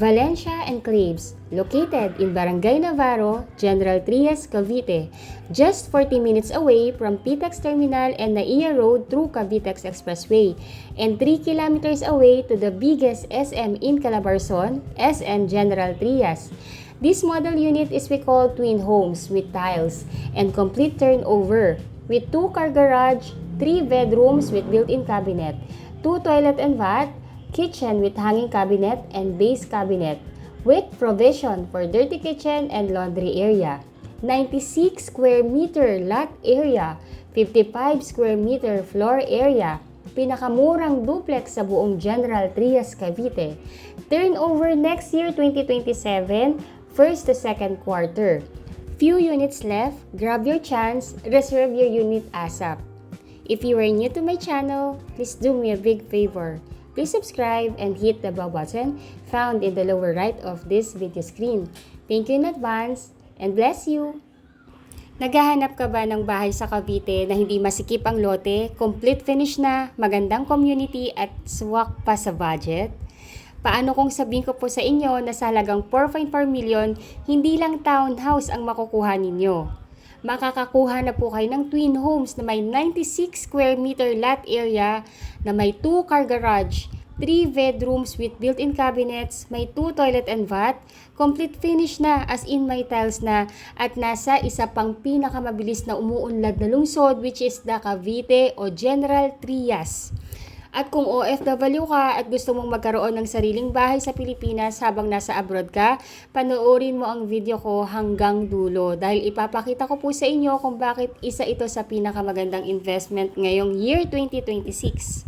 Valencia Enclaves, located in Barangay Navarro, General Trias, Cavite, just 40 minutes away from PTEX Terminal and Naiya Road through Cavitex Expressway, and 3 kilometers away to the biggest SM in Calabarzon, SM General Trias. This model unit is we call twin homes with tiles and complete turnover, with 2-car garage, 3 bedrooms with built-in cabinet, 2 toilet and bath, kitchen with hanging cabinet and base cabinet, with provision for dirty kitchen and laundry area, 96 square meter lot area, 55 square meter floor area, pinakamurang duplex sa buong General Trias, Cavite. Turnover next year 2027, first to second quarter. Few units left, grab your chance, reserve your unit ASAP. If you are new to my channel, please do me a big favor. Please subscribe and hit the bell button found in the lower right of this video screen. Thank you in advance and bless you! Naghahanap ka ba ng bahay sa Cavite na hindi masikip ang lote, complete finish na, magandang community at swak pa sa budget? Paano kung sabihin ko po sa inyo na sa halagang 4.4 million, hindi lang townhouse ang makukuha ninyo? Makakakuha na po kayo ng twin homes na may 96 square meter lot area, na may 2-car garage, 3 bedrooms with built-in cabinets, may 2 toilet and bath, complete finish na as in may tiles na, at nasa isa pang pinakamabilis na umuunlad na lungsod which is the Cavite o General Trias. At kung OFW ka at gusto mong magkaroon ng sariling bahay sa Pilipinas habang nasa abroad ka, panoorin mo ang video ko hanggang dulo dahil ipapakita ko po sa inyo kung bakit isa ito sa pinakamagandang investment ngayong year 2026.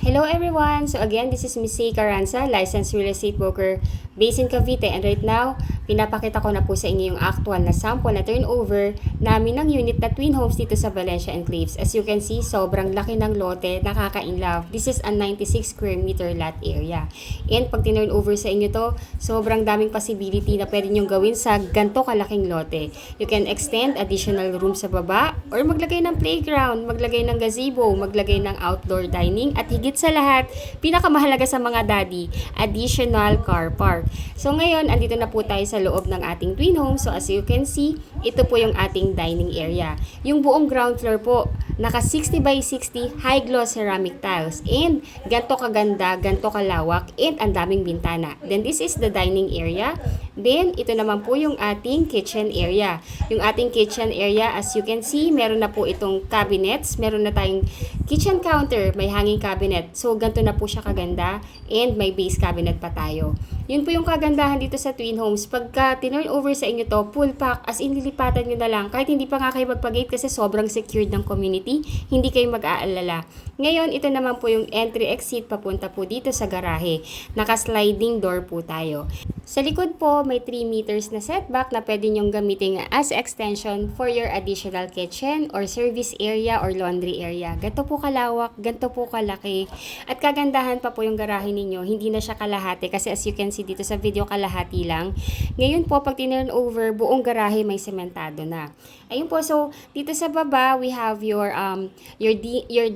Hello everyone! So again, this is Miss C. Carranza, licensed real estate broker based in Cavite, and right now, pinapakita ko na po sa inyo yung actual na sample na turnover namin ng unit na twin homes dito sa Valencia Enclaves. As you can see, sobrang laki ng lote, nakaka-inlove. This is a 96 square meter lot area. And pag tinurn over sa inyo to, sobrang daming possibility na pwede nyong gawin sa ganto kalaking lote. You can extend additional room sa baba or maglagay ng playground, maglagay ng gazebo, maglagay ng outdoor dining, at higit sa lahat, pinakamahalaga sa mga daddy, additional car park. So ngayon, andito na po tayo sa loob ng ating twin home. So as you can see, ito po yung ating dining area. Yung buong ground floor po, naka 60 by 60 high gloss ceramic tiles, and ganto kaganda, ganto kalawak, and ang daming bintana. Then this is the dining area. Then ito naman po yung ating kitchen area. Yung ating kitchen area, as you can see, meron na po itong cabinets, meron na tayong kitchen counter, may hanging cabinet. So ganto na po siya kaganda, and may base cabinet pa tayo. Yun po yung kagandahan dito sa twin homes. Pagka tinurn over sa inyo to, full pack, as in lilipatan nyo na lang. Kahit hindi pa nga kayo magpag-gate kasi sobrang secured ng community, hindi kayo mag-aalala. Ngayon, ito naman po yung entry-exit papunta po dito sa garahe. Naka-sliding door po tayo. Sa likod po, may 3 meters na setback na pwede nyong gamitin as extension for your additional kitchen or service area or laundry area. Ganito po kalawak, ganito po kalaki. At kagandahan pa po yung garahe ninyo, hindi na siya kalahati kasi as you can see dito sa video, kalahati lang. Ngayon po, pag tinurn over, buong garahe may sementado na. Ayun po, so dito sa baba, we have your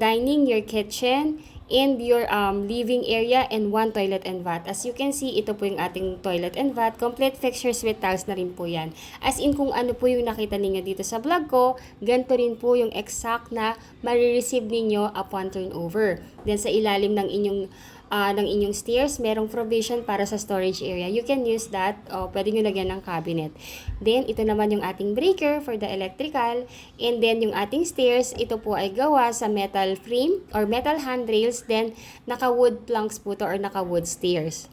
dining, your kitchen, and your living area, and 1 toilet and bath. As you can see, ito po yung ating toilet and bath. Complete fixtures with tiles na rin po yan. As in, kung ano po yung nakita ninyo dito sa vlog ko, ganito rin po yung exact na marireceive ninyo upon turnover. Then sa ilalim ng inyong stairs, merong provision para sa storage area. You can use that. Pwede nyo lagyan ng cabinet. Then, ito naman yung ating breaker for the electrical. And then, yung ating stairs, ito po ay gawa sa metal frame or metal handrails. Then, naka-wood planks po to or naka-wood stairs.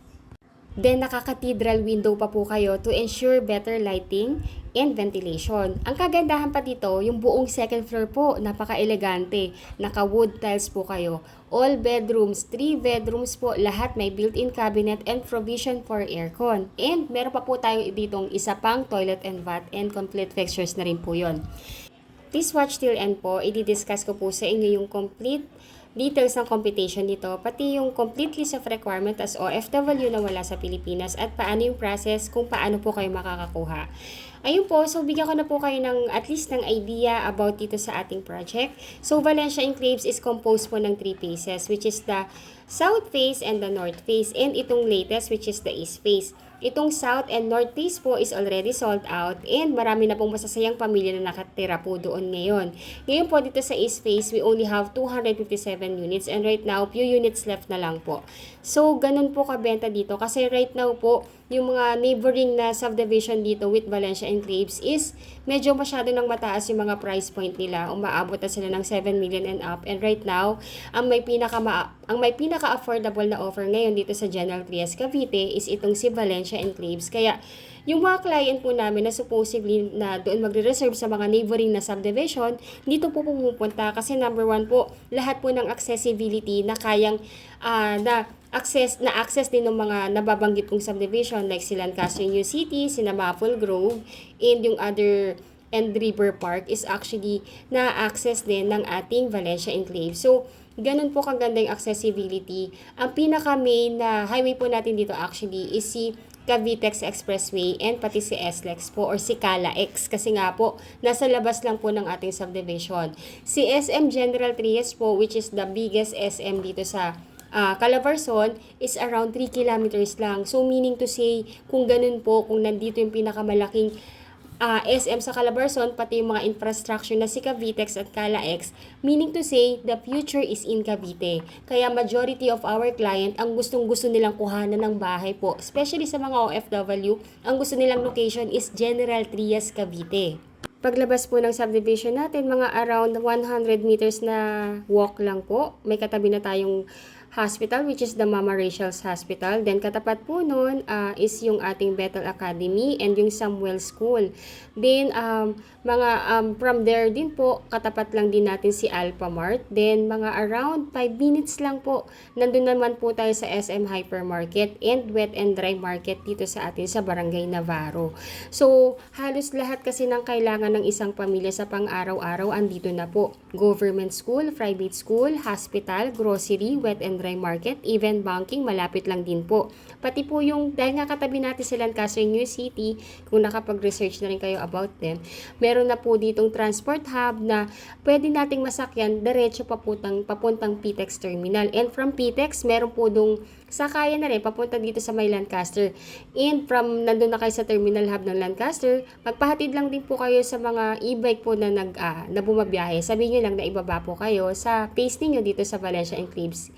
Then, naka-cathedral window pa po kayo to ensure better lighting and ventilation. Ang kagandahan pa dito, yung buong second floor po, napaka-elegante. Naka-wood tiles po kayo. All bedrooms, 3 bedrooms po, lahat may built-in cabinet and provision for aircon. And meron pa po tayo ditong isa pang toilet and bath, and complete fixtures na rin po yon. Please watch till end po. I-discuss ko po sa inyo yung complete details ng computation nito, pati yung complete list of requirement as OFW na wala sa Pilipinas, at paano yung process kung paano po kayo makakakuha. Ayun po, so bigyan ko na po kayo ng at least ng idea about dito sa ating project. So Valencia Enclaves is composed po ng 3 phases, which is the south face and the north face, and itong latest which is the east face. Itong south and north face po is already sold out and marami na pong masasayang pamilya na nakatira po doon ngayon. Ngayon po dito sa east face, we only have 257 units and right now, few units left na lang po. So, ganun po kabenta dito kasi right now po, yung mga neighboring na subdivision dito with Valencia Enclaves is medyo masyado nang mataas yung mga price point nila. Umaabot na sila ng 7 million and up. And right now, ang may pinaka-affordable na offer ngayon dito sa General Trias Cavite is itong si Valencia Enclaves. Kaya yung mga client po namin na supposedly na doon magre-reserve sa mga neighboring na subdivision, dito po pumupunta kasi number one po, lahat po ng accessibility na kayang access din ng mga nababanggit kong subdivision like si Lancaster New City, si Maple Grove, and yung other and River Park is actually na-access din ng ating Valencia Enclave. So, ganun po kaganda yung accessibility. Ang pinaka-main na highway po natin dito actually is si Cavitex Expressway and pati si SLEX po or si CALA-X kasi nga po nasa labas lang po ng ating subdivision. Si SM General Trias po which is the biggest SM dito sa Calabarzon is around 3 kilometers lang. So meaning to say kung ganun po, kung nandito yung pinakamalaking SM sa Calabarzon, pati yung mga infrastructure na si Cavitex at CALA-X, meaning to say, the future is in Cavite. Kaya majority of our client, ang gustong-gusto nilang kuhanan ng bahay po, especially sa mga OFW, ang gusto nilang location is General Trias Cavite. Paglabas po ng subdivision natin, mga around 100 meters na walk lang po. May katabi na tayong hospital which is the Mama Rachel's Hospital. Then katapat po nun is yung ating Bethel Academy and yung Samuel School. Then from there din po katapat lang din natin si Alpha Mart. Then mga around 5 minutes lang po nandun naman po tayo sa SM Hypermarket and Wet and Dry Market dito sa atin sa Barangay Navarro. So halos lahat kasi ng kailangan ng isang pamilya sa pang-araw-araw andito na po. Government school, private school, hospital, grocery, wet and dry market, even banking, malapit lang din po. Pati po yung, dahil nga katabi natin sa Lancaster New City, kung nakapag-research na rin kayo about them, meron na po ditong transport hub na pwede nating masakyan diretso papuntang PTEX Terminal. And from PTEX, meron po dong sakayan na rin papunta dito sa may Lancaster. And from nandun na kayo sa terminal hub ng Lancaster, magpahatid lang din po kayo sa mga e-bike po na na bumabiyahe. Sabihin nyo lang na ibaba po kayo sa pace ninyo dito sa Valencia Enclaves.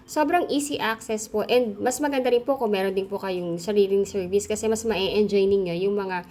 Sobrang easy access po and mas maganda rin po kung meron din po kayong sariling service kasi mas ma-enjoy ninyo yung mga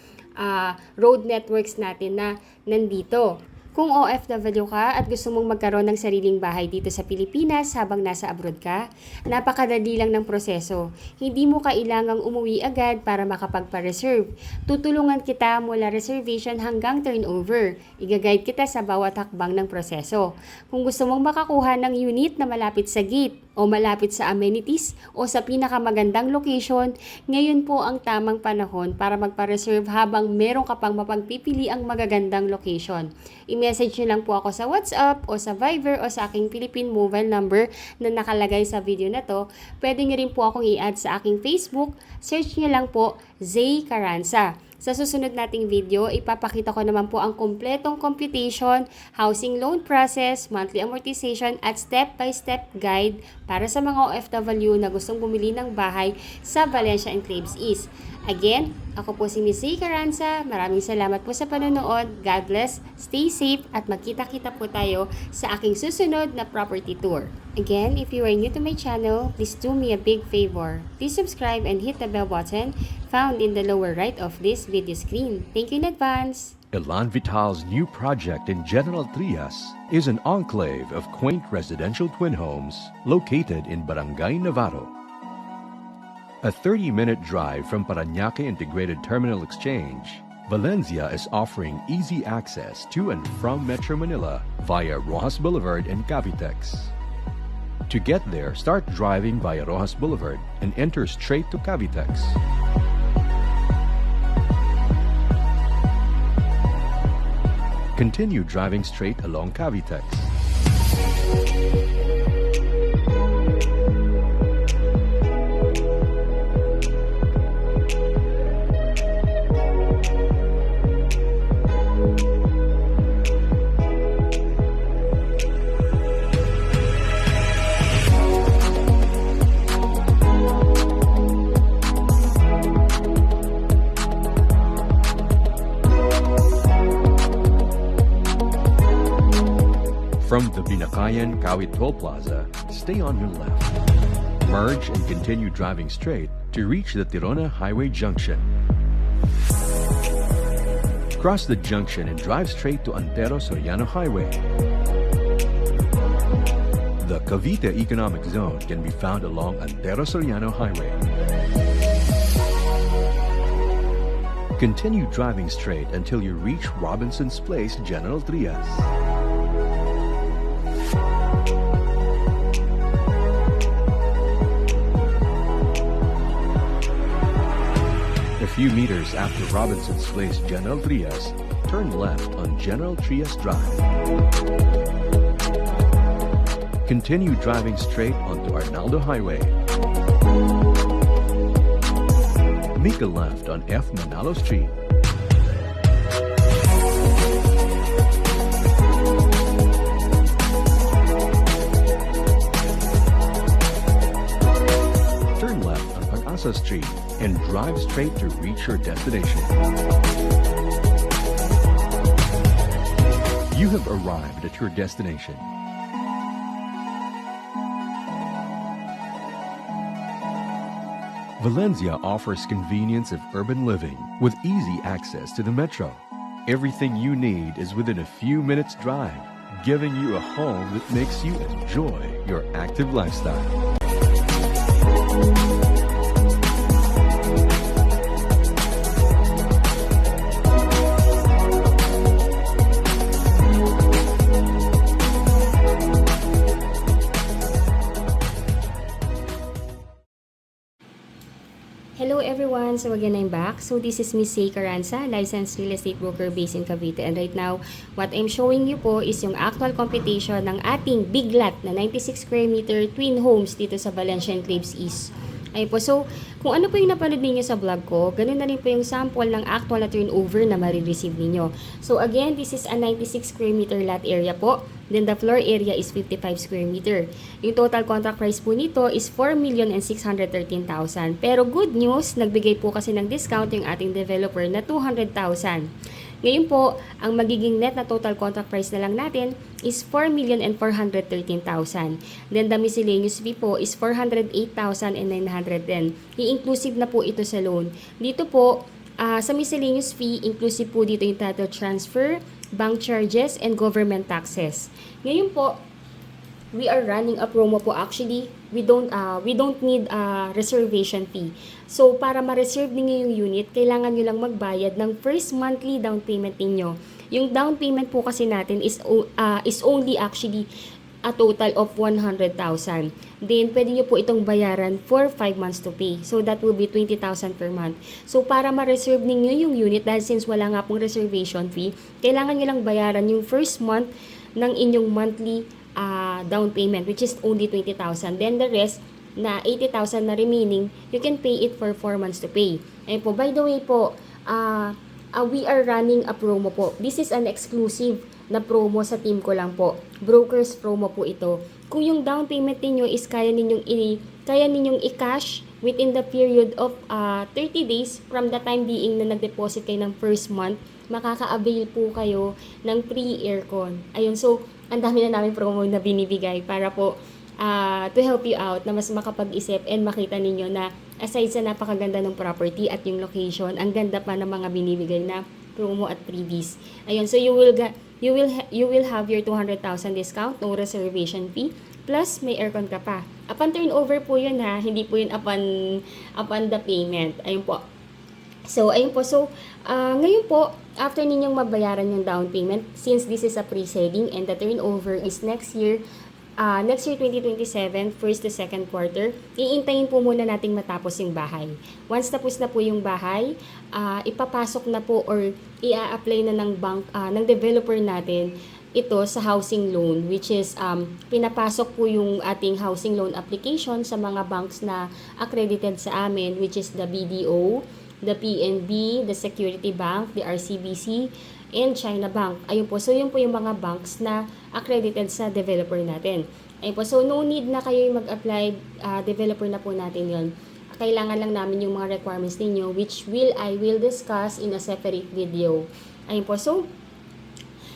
road networks natin na nandito. Kung OFW ka at gusto mong magkaroon ng sariling bahay dito sa Pilipinas habang nasa abroad ka, napakadali lang ng proseso. Hindi mo kailangang umuwi agad para makapagpa-reserve. Tutulungan kita mula reservation hanggang turnover. Iga-guide kita sa bawat hakbang ng proseso. Kung gusto mong makakuha ng unit na malapit sa gate o malapit sa amenities o sa pinakamagandang location, ngayon po ang tamang panahon para magpa-reserve habang meron ka pang mapagpipili ang magagandang location. I-message nyo lang po ako sa WhatsApp o sa Viber o sa aking Philippine mobile number na nakalagay sa video na to. Pwede nyo rin po akong i-add sa aking Facebook. Search nyo lang po Zay Caranza. Sa susunod nating video, ipapakita ko naman po ang kompletong computation, housing loan process, monthly amortization at step-by-step guide para sa mga OFW na gustong bumili ng bahay sa Valencia Enclaves East. Again, ako po si Ms. Zay Caranza. Maraming salamat po sa panonood. God bless, stay safe at magkita-kita po tayo sa aking susunod na property tour. Again, if you are new to my channel, please do me a big favor. Please subscribe and hit the bell button found in the lower right of this video screen. Thank you in advance. Elan Vital's new project in General Trias is an enclave of quaint residential twin homes located in Barangay Navarro. A 30-minute drive from Parañaque Integrated Terminal Exchange, Valencia is offering easy access to and from Metro Manila via Rojas Boulevard and Cavitex. To get there, start driving via Rojas Boulevard and enter straight to Cavitex. Continue driving straight along Cavitex. Binakayan Kawit Toll Plaza, stay on your left. Merge and continue driving straight to reach the Tirona Highway Junction. Cross the junction and drive straight to Antero Soriano Highway. The Cavite Economic Zone can be found along Antero Soriano Highway. Continue driving straight until you reach Robinson's Place, General Trias. A few meters after Robinson's Place, General Trias, turn left on General Trias Drive. Continue driving straight onto Arnaldo Highway. Make a left on F. Manalo Street. Turn left on Pag-asa Street and drive straight to reach your destination. You have arrived at your destination. Valencia offers convenience of urban living with easy access to the metro. Everything you need is within a few minutes' drive, giving you a home that makes you enjoy your active lifestyle. Hello everyone! So again, I'm back. So this is Miss Say Caranza, licensed real estate broker based in Cavite. And right now, what I'm showing you po is yung actual computation ng ating big lot na 96 square meter twin homes dito sa Valencia Enclaves East. Ayun po. So, kung ano po yung napanood ninyo sa vlog ko, ganun na rin po yung sample ng actual na turnover na marireceive ninyo. So, again, this is a 96 square meter lot area po. Then, the floor area is 55 square meter. Yung total contract price po nito is 4,613,000. Pero good news, nagbigay po kasi ng discount yung ating developer na 200,000. Ngayon po, ang magiging net na total contract price na lang natin is 4,413,000. Then the miscellaneous fee po is 408,900 din. I-inclusive na po ito sa loan. Dito po, sa miscellaneous fee, inclusive po dito yung title transfer, bank charges, and government taxes. Ngayon po, we are running a promo po. Actually, we don't need a reservation fee. So, para ma-reserve niyo yung unit, kailangan nyo lang magbayad ng first monthly down payment niyo. Yung down payment po kasi natin is only actually a total of 100,000. Then, pwede nyo po itong bayaran for 5 months to pay. So, that will be 20,000 per month. So, para ma-reserve ninyo yung unit, dahil since wala nga pong reservation fee, kailangan nyo lang bayaran yung first month ng inyong monthly down payment, which is only 20,000. Then the rest, na 80,000 na remaining, you can pay it for 4 months to pay. And po, by the way po, we are running a promo po. This is an exclusive na promo sa team ko lang po. Brokers promo po ito. Kung yung down payment niyo is kaya ninyong i-cash within the period of 30 days from the time being na nag-deposit kayo ng first month, makaka-avail po kayo ng free aircon. Ayun, so, ang dami na namin promo na binibigay para po to help you out na mas makapag-isip and makita ninyo na aside sa napakaganda ng property at yung location, ang ganda pa ng mga binibigay na promo at freebies. Ayun, so you will have your 200,000 discount, no reservation fee, plus may aircon ka pa. Upon turnover po yun ha, hindi po yun upon the payment. Ayun po. So, ayun po. So, ngayon po, after ninyong mabayaran yung down payment, since this is a pre-selling and the turnover is next year 2027, first to second quarter, iintayin po muna nating matapos yung bahay. Once tapos na po yung bahay, ipapasok na po or i-apply na ng bank, ng developer natin ito sa housing loan, which is pinapasok po yung ating housing loan application sa mga banks na accredited sa amin, which is the BDO, the PNB, the Security Bank, the RCBC, and China Bank. Ayun po. So, yun po yung mga banks na accredited sa developer natin. Ayun po. So, no need na kayo mag-apply. Developer na po natin yun. Kailangan lang namin yung mga requirements ninyo, which I will discuss in a separate video. Ayun po. So,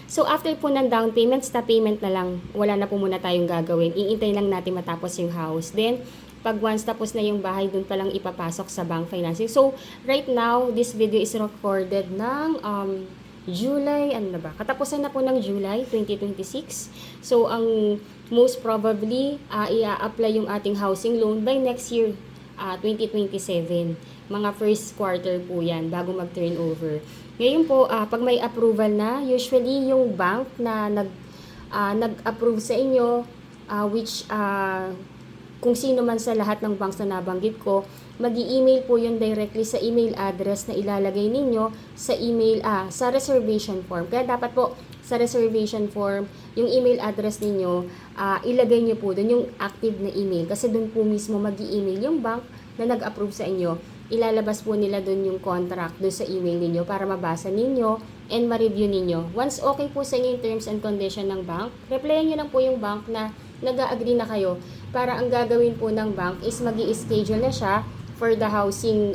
So after po ng down payment, stop payment na lang. Wala na po muna tayong gagawin. Iintay lang natin matapos yung house. Then, pag once tapos na yung bahay, dun pa lang ipapasok sa bank financing. So, right now, this video is recorded ng July, ano na ba? Katapusan na po ng July 2026. So, ang most probably, i-apply yung ating housing loan by next year, 2027. Mga first quarter po yan, bago mag-turnover. Ngayon po, pag may approval na, usually yung bank na nag-approve sa inyo, which kung sino man sa lahat ng banks na nabanggit ko, mag-i-email po yun directly sa email address na ilalagay ninyo sa email, sa reservation form. Kaya dapat po sa reservation form, yung email address ninyo, ilagay nyo po doon yung active na email. Kasi doon po mismo mag-i-email yung bank na nag-approve sa inyo. Ilalabas po nila doon yung contract doon sa email ninyo para mabasa ninyo and ma-review ninyo. Once okay po sa inyo yung terms and condition ng bank, replyan nyo lang po yung bank na nag-agree na kayo. Para ang gagawin po ng bank is mag-i-schedule na siya for the housing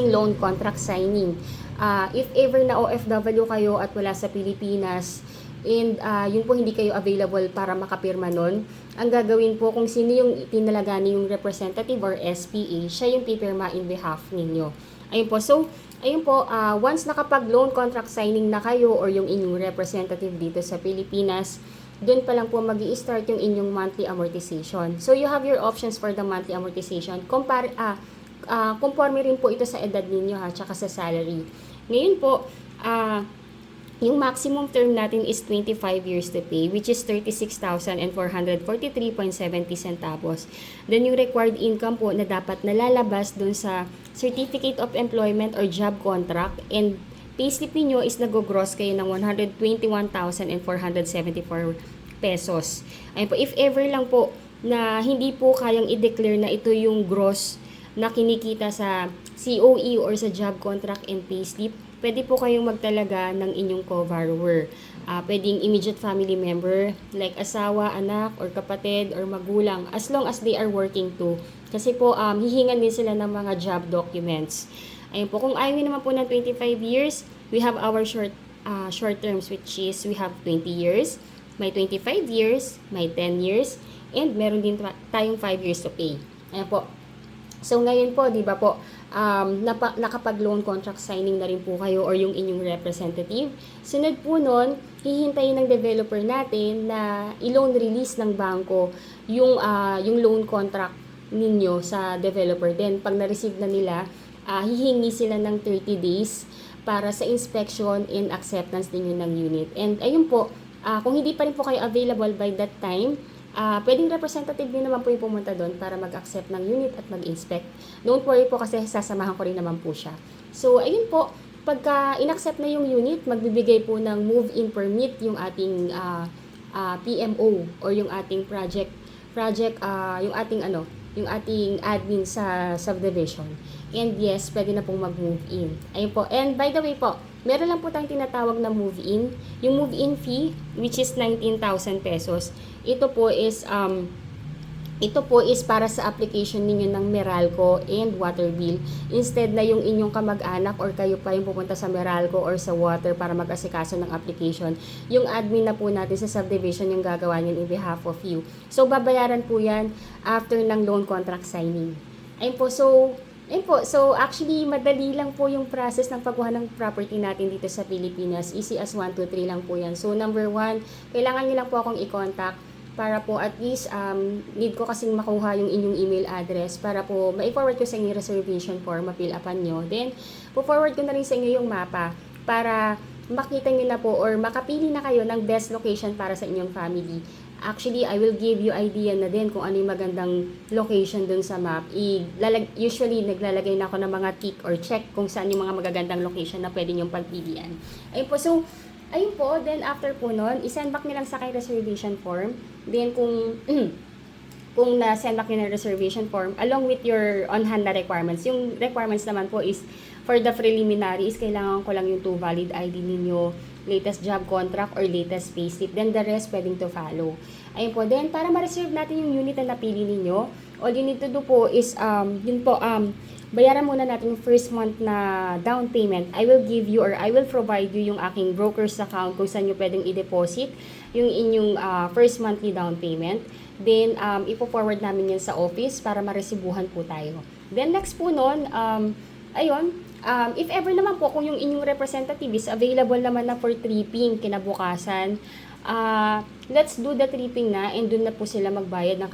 loan contract signing. If ever na OFW kayo at wala sa Pilipinas, and yun po hindi kayo available para makapirma nun, ang gagawin po kung sino yung tinalagani yung representative or SPA, siya yung pipirma in behalf ninyo. Ayun po. So, ayun po, once nakapag loan contract signing na kayo or yung inyong representative dito sa Pilipinas, doon pa lang po mag-i-start yung inyong monthly amortization. So, you have your options for the monthly amortization. Conforme rin po ito sa edad ninyo tsaka sa salary. Ngayon po, yung maximum term natin is 25 years to pay, which is 36,443.70 centavos. Then yung required income po na dapat nalalabas dun sa Certificate of Employment or job contract, and payslip niyo is nag-gross kayo ng 121,474 pesos. Ayun po, if ever lang po na hindi po kayang i-declare na ito yung gross na kinikita sa COE or sa job contract and payslip, pwede po kayong magtalaga ng inyong co-borrower. Pwedeng immediate family member like asawa, anak, or kapatid, or magulang, as long as they are working too. Kasi po, hihingan din sila ng mga job documents. Ayun po, kung ayaw naman po ng 25 years, we have our short terms, which is we have 20 years, may 25 years, may 10 years, and meron din tayong 5 years to pay. Ayun po. So, ngayon po, di ba po, nakapag-loan contract signing na rin po kayo or yung inyong representative. Sunod po nun, hihintayin ng developer natin na i-loan release ng bangko yung loan contract ninyo sa developer. Then, pag na-receive na nila, hihingi sila ng 30 days para sa inspection and acceptance ninyo ng unit. And ayun po, kung hindi pa rin po kayo available by that time, pwedeng representative din naman po yung pumunta doon para mag-accept ng unit at mag-inspect. Don't worry po kasi sasamahan ko rin naman po siya. So, ayun po, pagka in-accept na yung unit, magbibigay po ng move-in permit yung ating PMO or yung ating yung ating admin sa subdivision. And yes, pwede na pong mag-move in. Ayun po. And by the way po, meron lang po tayong tinatawag na move-in. Yung move-in fee, which is 19,000 pesos. Ito po is para sa application ninyo ng Meralco and water bill. Instead na yung inyong kamag-anak or kayo pa yung pupunta sa Meralco or sa water para mag-asikaso ng application, yung admin na po natin sa subdivision yung gagawa niyan in behalf of you. So, babayaran po yan after ng loan contract signing. Ayun po, so actually, madali lang po yung process ng pagkuha ng property natin dito sa Pilipinas. Easy as 1, 2, 3 lang po yan. So, number 1, kailangan nyo lang po akong i-contact para po at least need ko kasing makuha yung inyong email address para po ma-forward ko sa inyo reservation form, ma-fill upan nyo. Then, po-forward ko na rin sa inyo yung mapa para makita nyo na po or makapili na kayo ng best location para sa inyong family. Actually, I will give you idea na din kung ano yung magandang location dun sa map. Usually, naglalagay na ako ng mga tick or check kung saan yung mga magagandang location na pwede nyong pagpilian. Ayun po, so, ayun po, then after po nun, isend back nyo lang sa akin reservation form. Then kung na-send back nyo na reservation form, along with your on-hand na requirements. Yung requirements naman po is, for the preliminary is kailangan ko lang yung 2 valid ID ninyo, latest job contract or latest payslip. Then the rest pwedeng to follow. Ayun po, then para ma-reserve natin yung unit na napili ninyo, all you need to do po is, bayaran muna natin yung first month na down payment. I will give you or I will provide you yung aking broker's account kung saan nyo pwedeng i-deposit yung inyong first monthly down payment. Then, ipo-forward namin yan sa office para maresibuhan po tayo. Then, next po nun, if ever naman po kung yung inyong representative is available naman na for tripping kinabukasan, let's do the tripping na and dun na po sila magbayad ng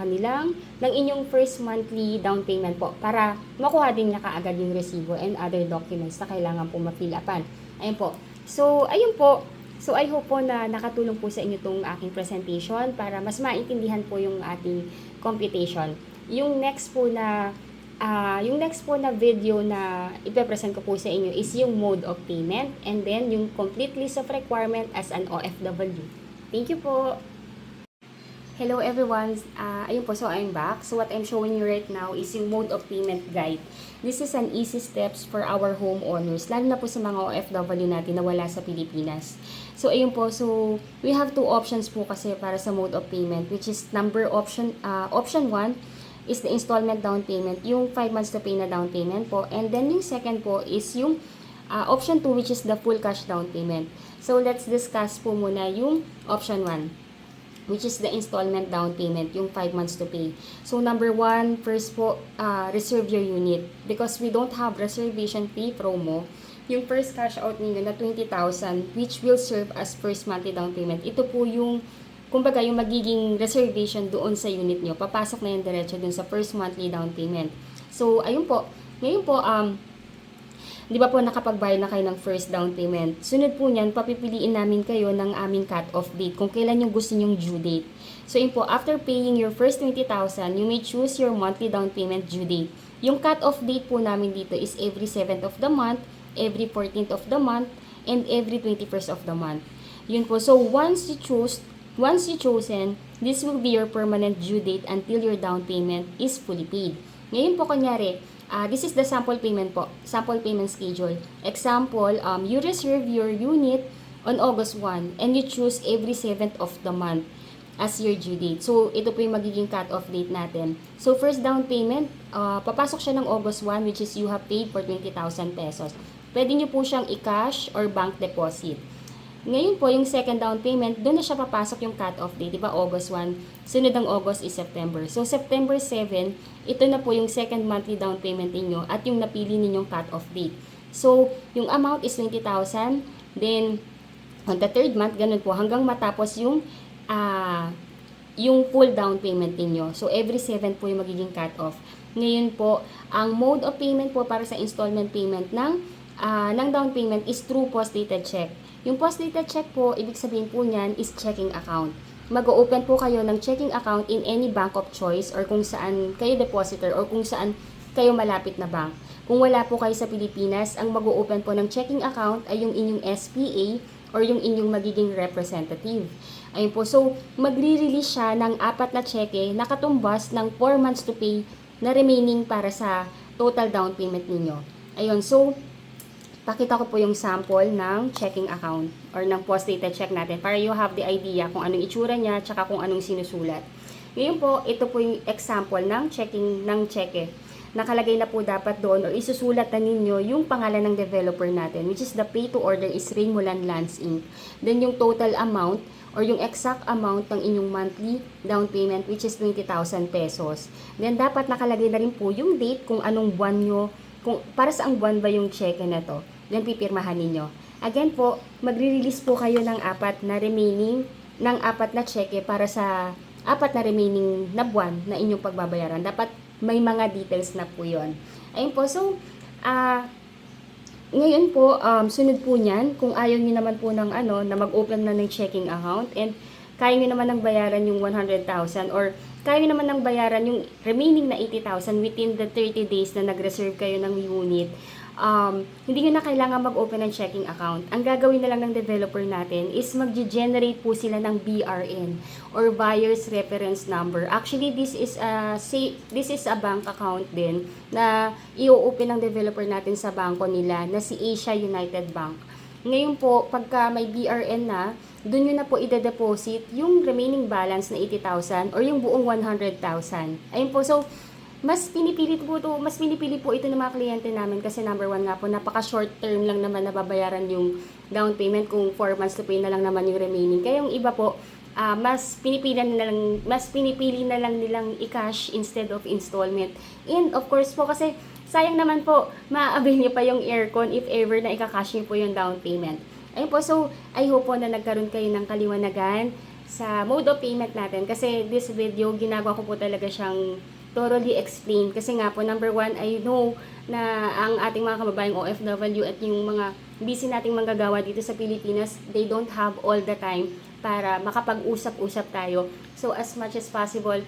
inyong first monthly down payment po para makuha din niya kaagad yung resibo and other documents na kailangan po ma-fill upan. Ayun po. So, ayun po. So, I hope po na nakatulong po sa inyo itong aking presentation para mas maintindihan po yung ating computation. Yung next po na video na ipe-present ko po sa inyo is yung mode of payment and then yung complete list of requirement as an OFW. Thank you po. Hello everyone. Ayun po, so I'm back. So what I'm showing you right now is yung mode of payment guide. This is an easy steps for our homeowners, lalo na po sa mga OFW natin na wala sa Pilipinas. So ayun po, so we have two options po kasi para sa mode of payment, which is option 1 is the installment down payment, yung 5 months to pay na down payment po. And then yung second po is yung option 2, which is the full cash down payment. So let's discuss po muna yung option 1, which is the installment down payment, yung 5 months to pay. So number 1, first po, reserve your unit. Because we don't have reservation fee promo, yung first cash out ninyo na 20,000, which will serve as first monthly down payment. Ito po yung, kumbaga, yung magiging reservation doon sa unit nyo. Papasok na yung diretso dun sa first monthly down payment. So, ayun po. Ngayon po, di ba po nakapagbayad na kayo ng first down payment? Sunod po niyan, papipiliin namin kayo ng aming cut-off date kung kailan yung gusto nyong due date. So yun po, after paying your first 20,000, you may choose your monthly down payment due date. Yung cut-off date po namin dito is every 7th of the month, every 14th of the month, and every 21st of the month. Yun po, so once you chosen, this will be your permanent due date until your down payment is fully paid. Ngayon po, kunyari, this is the sample payment po, sample payment schedule. Example, you reserve your unit on August 1 and you choose every 7th of the month as your due date. So, ito po yung magiging cut-off date natin. So, first down payment, papasok siya ng August 1, which is you have paid for 20,000 pesos. Pwede nyo po siyang i-cash or bank deposit. Ngayon po, yung second down payment, doon na siya papasok yung cut-off date, di ba? August 1. Sunod ang August is September. So, September 7, ito na po yung second monthly down payment niyo at yung napili ninyong cut-off date. So, yung amount is 20,000. Then, on the third month, ganun po, hanggang matapos yung full down payment niyo. So, every 7 po yung magiging cut-off. Ngayon po, ang mode of payment po para sa installment payment ng down payment is through post-dated check. Yung post-dated check po, ibig sabihin po niyan is checking account. Mag-open po kayo ng checking account in any bank of choice or kung saan kayo depositor or kung saan kayo malapit na bank. Kung wala po kayo sa Pilipinas, ang mag-open po ng checking account ay yung inyong SPA or yung inyong magiging representative. Ayun po, so magre-release siya ng 4 na cheque na katumbas ng 4 months to pay na remaining para sa total down payment ninyo. Ayun, so pakita ko po yung sample ng checking account or ng post-dated check natin para you have the idea kung anong itsura niya tsaka kung anong sinusulat. Ngayon po, ito po yung example ng checking ng cheque. Nakalagay na po dapat doon or isusulat na ninyo yung pangalan ng developer natin, which is the pay to order is Raymulan Lands Inc. Then yung total amount or yung exact amount ng inyong monthly down payment, which is 20,000 pesos. Then dapat nakalagay na rin po yung date kung anong buwan nyo, kung para saang buwan ba yung cheque na to. Then pipirmahan ninyo. Again po, magre-release po kayo ng 4 na cheque para sa 4 na remaining na buwan na inyong pagbabayaran. Dapat may mga details na po yon. Ayun po, so ngayon po, sunod po niyan, kung ayaw niyo naman po ng na mag-open na ng checking account and kaya niyo naman ng bayaran yung 100,000 or kaya niyo naman ng bayaran yung remaining na 80,000 within the 30 days na nag-reserve kayo ng unit, hindi nyo na kailangan mag-open ng checking account. Ang gagawin na lang ng developer natin is mag-generate po sila ng BRN or Buyer's Reference Number. Actually, this is a bank account din na i-open ng developer natin sa bangko nila na si Asia United Bank. Ngayon po, pagka may BRN na, doon nyo na po ide-deposit yung remaining balance na 80,000 or yung buong 100,000. Ayun po, so mas pinipili po ito ng mga kliyente namin kasi number one nga po, napaka short term lang naman nababayaran yung down payment kung 4 months to pay na lang naman yung remaining. Kaya yung iba po, mas pinipili na lang nilang i-cash instead of installment. And of course po kasi sayang naman po, ma-avail niyo pa yung aircon if ever na i-cash niyo po yung down payment. Ayun po, so I hope po na nagkaroon kayo ng kaliwanagan sa mode of payment natin kasi this video, ginagawa ko po talaga siyang thoroughly explain kasi nga po, number one, I know na ang ating mga kababayang OFW at yung mga busy nating manggagawa dito sa Pilipinas, they don't have all the time para makapag-usap-usap tayo. So as much as possible,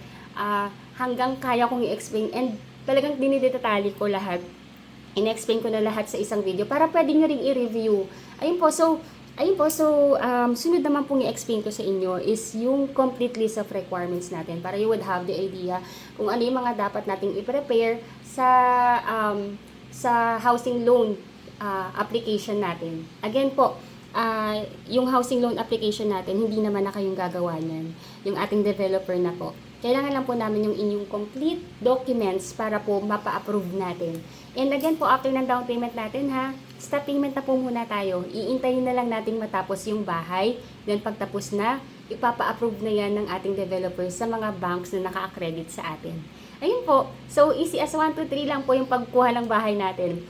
hanggang kaya kong i-explain and talagang dinidetalye ko lahat. In-explain ko na lahat sa isang video para pwede nyo rin i-review. Ayun po, sunod naman pong i-explain ko sa inyo is yung complete list of requirements natin para you would have the idea kung ano yung mga dapat nating i-prepare sa housing loan application natin. Again po, yung housing loan application natin, hindi naman na kayong gagawa niyan. Yung ating developer na po. Kailangan lang po namin yung inyong complete documents para po mapa-approve natin. And again po, after ng down payment natin stop payment na po muna tayo. Iintayin na lang natin matapos yung bahay. Then pagtapos na, ipapa-approve na yan ng ating developers sa mga banks na naka-accredit sa atin. Ayun po. So, easy as 1, 2, 3 lang po yung pagkuha ng bahay natin.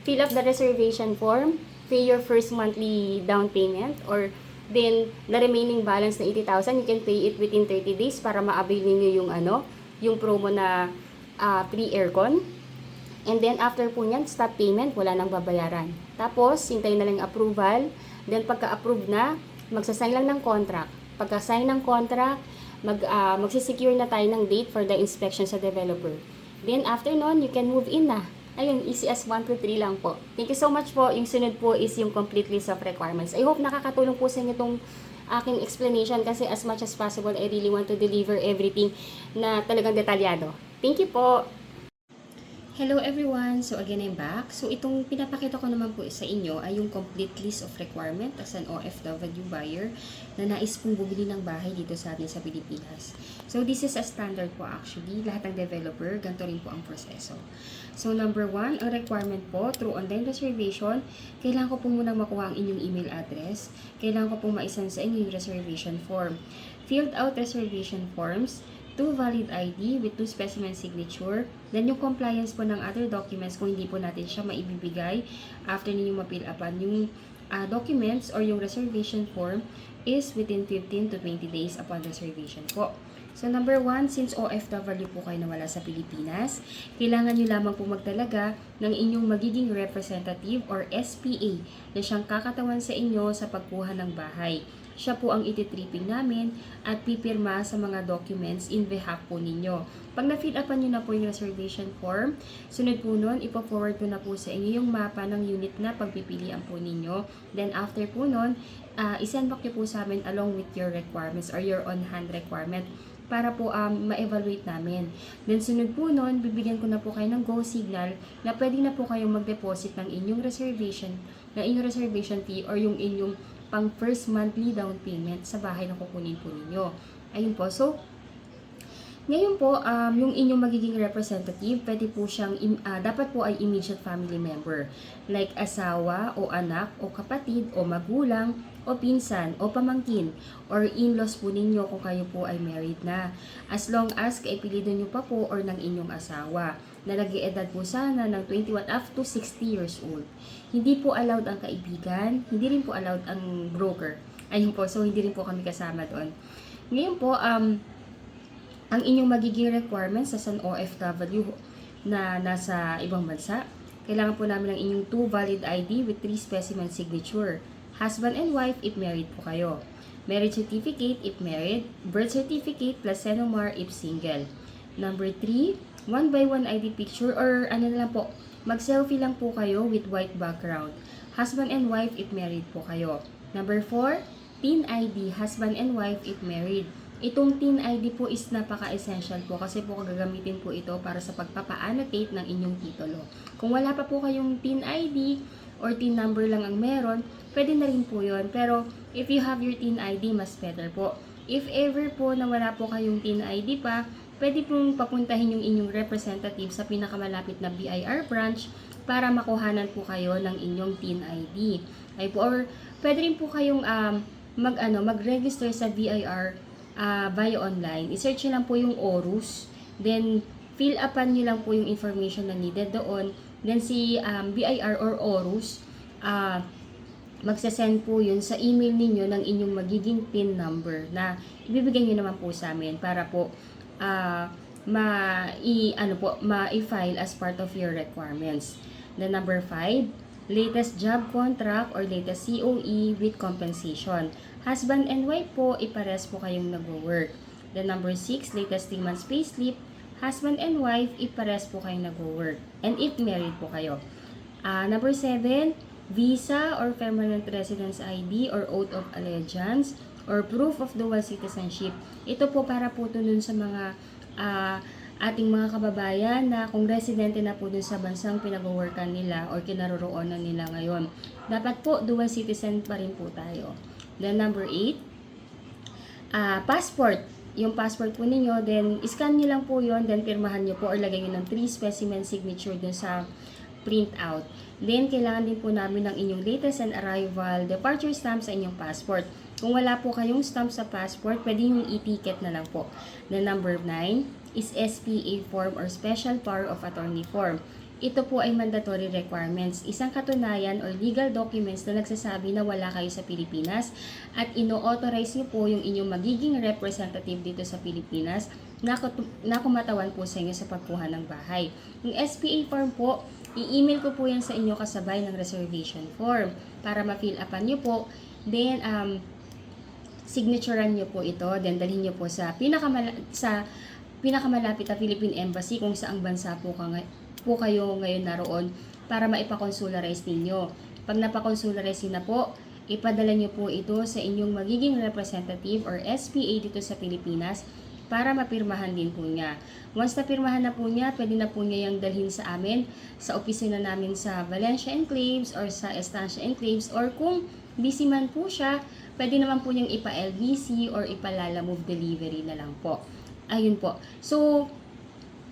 Fill up the reservation form, pay your first monthly down payment, or then the remaining balance na 80,000, you can pay it within 30 days para ma-avail niyo yung promo na free aircon. And then after po niyan, stop payment, wala nang babayaran. Tapos, hintayin na lang approval. Then pagka-approve na, magsasign lang ng contract. Pagka-sign ng contract, magsisecure na tayo ng date for the inspection sa developer. Then after nun, you can move in na. Ayun, easy as 1, 2, 3 lang po. Thank you so much po. Yung sunod po is yung complete list of requirements. I hope nakakatulong po sa inyo itong aking explanation kasi as much as possible, I really want to deliver everything na talagang detalyado. Thank you po! Hello everyone! So again, I'm back. So itong pinapakita ko naman po sa inyo ay yung complete list of requirement as an OFW buyer na nais pong bumili ng bahay dito sa atin sa Pilipinas. So this is a standard po actually. Lahat ng developer, ganito rin po ang proseso. So number 1, ang requirement po through online reservation, kailangan ko po munang makuha ang inyong email address. Kailangan ko po maisend sa inyo yung reservation form. Filled out reservation forms, 2 valid ID with 2 specimen signature, then yung compliance po ng other documents kung hindi po natin siya maibibigay after ninyo ma-fill upan yung documents or yung reservation form is within 15 to 20 days upon reservation po. So number 1, since OFW po kayo nawala sa Pilipinas, kailangan nyo lamang po magtalaga ng inyong magiging representative or SPA na siyang kakatawan sa inyo sa pagkuha ng bahay. Siya po ang ititripping namin at pipirma sa mga documents in behalf po ninyo. Pag na-fill upan nyo na po yung reservation form, sunod po nun, ipo-forward ko na po sa inyo yung mapa ng unit na pagpipilian po ninyo. Then after po nun, isend back nyo po sa amin along with your requirements or your on-hand requirement para po ma-evaluate namin. Then sunod po nun, bibigyan ko na po kayo ng go signal na pwede na po kayong mag-deposit ng inyong reservation fee or yung inyong pang first monthly down payment sa bahay na kukunin po ninyo. Ayun po. So, ngayon po, yung inyong magiging representative, pwede po siyang, dapat po ay immediate family member. Like asawa, o anak, o kapatid, o magulang, o pinsan, o pamangkin, or in-laws po ninyo kung kayo po ay married na. As long as kaipilido nyo pa po or ng inyong asawa na nag-iedad po sana ng 21 up to 60 years old. Hindi po allowed ang kaibigan, hindi rin po allowed ang broker. Ayun po, so hindi rin po kami kasama doon. Ngayon po, ang inyong magiging requirements as an OFW na nasa ibang bansa, kailangan po namin ng inyong 2 valid ID with 3 specimen signature. Husband and wife if married po kayo. Marriage certificate if married. Birth certificate plus Senomar if single. Number 3, 1x1 ID picture or ano na lang po, mag-selfie lang po kayo with white background. Husband and wife if married po kayo. Number 4, TIN ID, husband and wife if married. Itong TIN ID po is napaka-essential po kasi po gagamitin po ito para sa pagpapa-annotate ng inyong titulo. Kung wala pa po kayong TIN ID or TIN number lang ang meron, pwede na rin po yun. Pero if you have your TIN ID, mas better po. If ever po na wala po kayong TIN ID pa, pwede pong papuntahin yung inyong representative sa pinakamalapit na BIR branch para makuhanan po kayo ng inyong TIN ID. Ay po, or pwede rin po kayong mag-register sa BIR via online. I-search nyo lang po yung ORUS, then fill upan nyo lang po yung information na needed doon. Then si BIR or ORUS, magsasend po yun sa email ninyo ng inyong magiging PIN number na ibibigay nyo naman po sa amin para po ma-file as part of your requirements. The number 5, latest job contract or latest COE with compensation. Husband and wife po, ipares po kayong nag-work. The number 6, latest 3 months payslip. Husband and wife, ipares po kayong nag-work. And if married po kayo. Number 7, visa or permanent residence ID or oath of allegiance or proof of dual citizenship. Ito po para po ito dun sa mga ating mga kababayan na kung residente na po dun sa bansang pinag-workan nila or kinaroroonan nila ngayon. Dapat po dual citizen pa rin po tayo. Then number 8, passport. Yung passport po ninyo, then scan nyo lang po yon, then pirmahan nyo po or lagay nyo ng 3 specimen signature dun sa print out. Then, kailangan din po namin ng inyong latest and arrival departure stamp sa inyong passport. Kung wala po kayong stamp sa passport, pwede yung e-ticket na lang po. The number 9 is SPA form or Special Power of Attorney form. Ito po ay mandatory requirements, isang katunayan or legal documents na nagsasabi na wala kayo sa Pilipinas at ino-authorize niyo po yung inyong magiging representative dito sa Pilipinas na kumatawan po sa inyo sa pagkuha ng bahay. Yung SPA form po, i-email ko po yan sa inyo kasabay ng reservation form para ma-fill upan nyo po. Then, signaturean nyo po ito. Then, dalhin nyo po sa pinakamalapit na Philippine Embassy kung saang bansa po kayo ngayon naroon para maipakonsularize ninyo. Pag napakonsularize na po, ipadala nyo po ito sa inyong magiging representative or SPA dito sa Pilipinas para mapirmahan din po niya. Once na pirmahan na po niya, pwede na po niya yung dalhin sa amin, sa opisina namin sa Valencia Enclaves or sa Estancia Enclaves, or kung busy man po siya, pwede naman po niyang ipa-LBC or ipa-Lala Move delivery na lang po. Ayun po. So,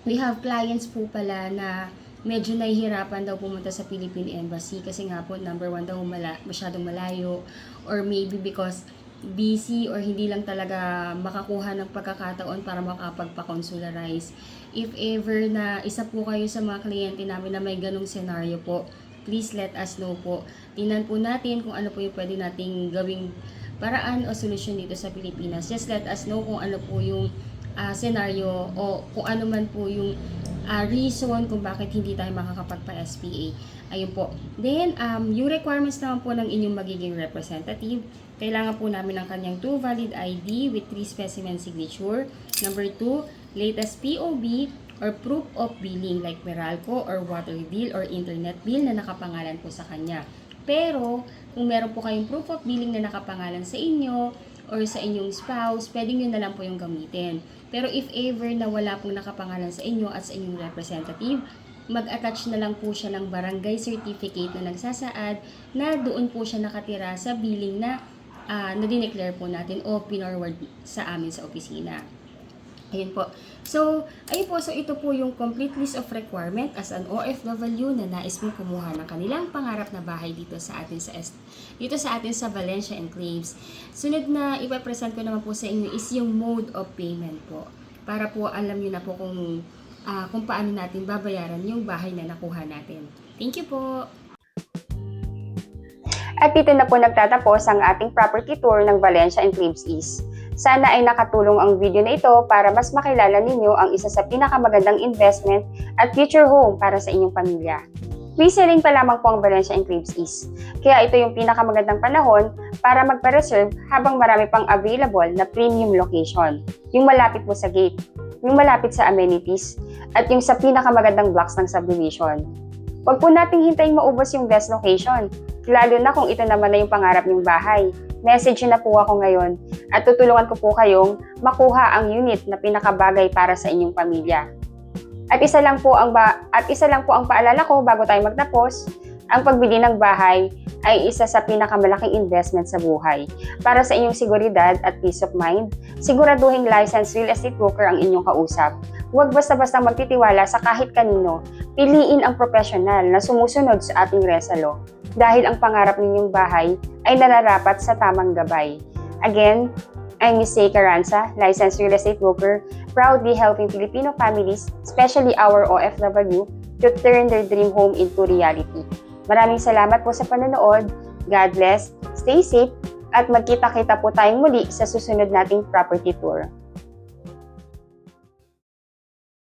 we have clients po pala na medyo nahihirapan daw pumunta sa Philippine Embassy kasi nga po, number 1 daw masyadong malayo, or maybe because busy or hindi lang talaga makakuha ng pagkakataon para makapagpa-consularize. If ever na isa po kayo sa mga kliyente namin na may ganong scenario po, please let us know po. Tingnan po natin kung ano po yung pwede nating gawing paraan o solusyon dito sa Pilipinas. Just let us know kung ano po yung scenario o kung ano man po yung reason kung bakit hindi tayo makakapagpa-SPA. Ayun po. Then, yung requirements naman po ng inyong magiging representative, kailangan po namin ng kanyang 2 valid ID with 3 specimen signature. Number 2, latest POB or proof of billing like Meralco or water bill or internet bill na nakapangalan po sa kanya. Pero, kung meron po kayong proof of billing na nakapangalan sa inyo or sa inyong spouse, pwede nyo na lang po yung gamitin. Pero if ever na wala pong nakapangalan sa inyo at sa inyong representative, mag-attach na lang po siya ng barangay certificate na nagsasaad na doon po siya nakatira sa billing na na-declare po natin o pinorward sa amin sa opisina. Ayun po. So, ayun po. So, ito po yung complete list of requirement as an OFW na nais mong kumuha ng kanilang pangarap na bahay dito sa atin sa Valencia Enclaves. Sunod na ipapresent ko naman po sa inyo is yung mode of payment po. Para po alam nyo na po kung paano natin babayaran yung bahay na nakuha natin. Thank you po! At dito na po nagtatapos ang ating property tour ng Valencia Enclaves East. Sana ay nakatulong ang video na ito para mas makilala ninyo ang isa sa pinakamagandang investment at future home para sa inyong pamilya. Pre-selling pa lamang po ang Valencia Enclaves East, kaya ito yung pinakamagandang panahon para magpa-reserve habang marami pang available na premium location. Yung malapit po sa gate, yung malapit sa amenities, at yung sa pinakamagandang blocks ng subdivision. Huwag po nating hintayin maubos yung best location, lalo na kung ito naman na yung pangarap ng bahay. Message na po ako ngayon at tutulungan ko po kayong makuha ang unit na pinakabagay para sa inyong pamilya. At isa lang po ang paalala ko bago tayo magtapos, Ang pagbili ng bahay ay isa sa pinakamalaking investment sa buhay. Para sa inyong seguridad at peace of mind, siguraduhing licensed real estate broker ang inyong kausap. Huwag basta-basta magtitiwala sa kahit kanino. Piliin ang profesional na sumusunod sa ating resalo dahil ang pangarap ninyong bahay ay nararapat sa tamang gabay. Again, I'm Ms. Sei Carranza, licensed real estate broker, proudly helping Filipino families, especially our OFW, to turn their dream home into reality. Maraming salamat po sa panonood. God bless, stay safe, at magkita-kita po tayong muli sa susunod nating property tour.